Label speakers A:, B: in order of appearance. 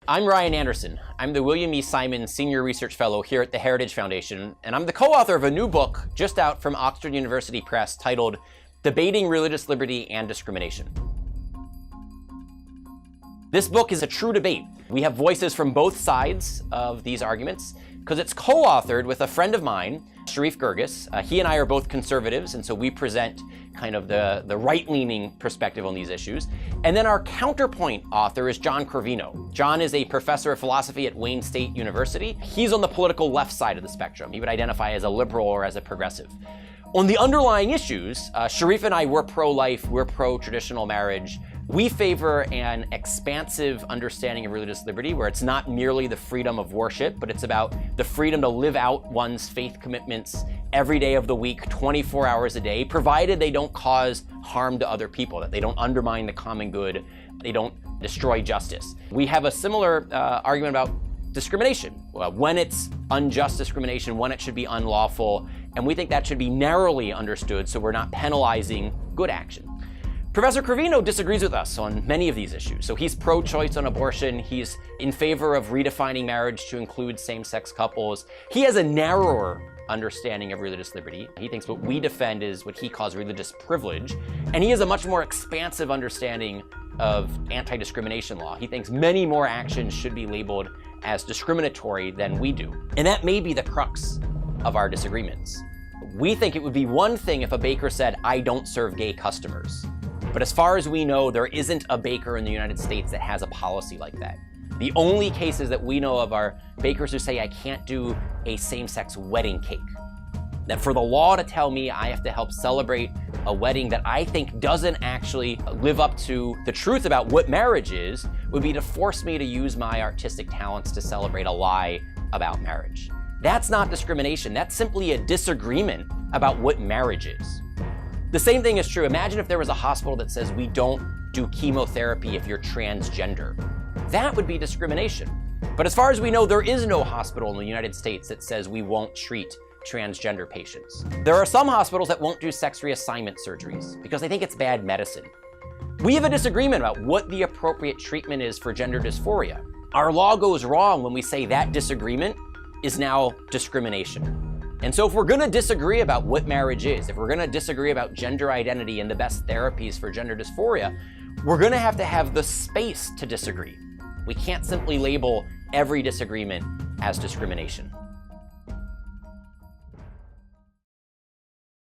A: I'm Ryan Anderson. I'm the William E. Simon Senior Research Fellow here at the Heritage Foundation, and I'm the co-author of a new book just out from Oxford University Press titled Debating Religious Liberty and Discrimination. This book is a true debate. We have voices from both sides of these arguments because it's co-authored with a friend of mine, Sharif Girgis. He and I are both conservatives, and so we present kind of the right-leaning perspective on these issues. And then our counterpoint author is John Trevino. John is a professor of philosophy at Wayne State University. He's on the political left side of the spectrum. He would identify as a liberal or as a progressive. On the underlying issues, Sharif and I, we're pro-life, we're pro-traditional marriage. We favor an expansive understanding of religious liberty where it's not merely the freedom of worship, but it's about the freedom to live out one's faith commitments every day of the week, 24 hours a day, provided they don't cause harm to other people, that they don't undermine the common good, they don't destroy justice. We have a similar argument about discrimination, when it's unjust discrimination, when it should be unlawful, and we think that should be narrowly understood so we're not penalizing good action. Professor Trevino disagrees with us on many of these issues. So he's pro-choice on abortion. He's in favor of redefining marriage to include same-sex couples. He has a narrower understanding of religious liberty. He thinks what we defend is what he calls religious privilege. And he has a much more expansive understanding of anti-discrimination law. He thinks many more actions should be labeled as discriminatory than we do. And that may be the crux of our disagreements. We think it would be one thing if a baker said, "I don't serve gay customers." But as far as we know, there isn't a baker in the United States that has a policy like that. The only cases that we know of are bakers who say, "I can't do a same-sex wedding cake." That for the law to tell me I have to help celebrate a wedding that I think doesn't actually live up to the truth about what marriage is would be to force me to use my artistic talents to celebrate a lie about marriage. That's not discrimination. That's simply a disagreement about what marriage is. The same thing is true. Imagine if there was a hospital that says we don't do chemotherapy if you're transgender. That would be discrimination. But as far as we know, there is no hospital in the United States that says we won't treat transgender patients. There are some hospitals that won't do sex reassignment surgeries because they think it's bad medicine. We have a disagreement about what the appropriate treatment is for gender dysphoria. Our law goes wrong when we say that disagreement is now discrimination. And so if we're gonna disagree about what marriage is, if we're gonna disagree about gender identity and the best therapies for gender dysphoria, we're gonna have to have the space to disagree. We can't simply label every disagreement as discrimination.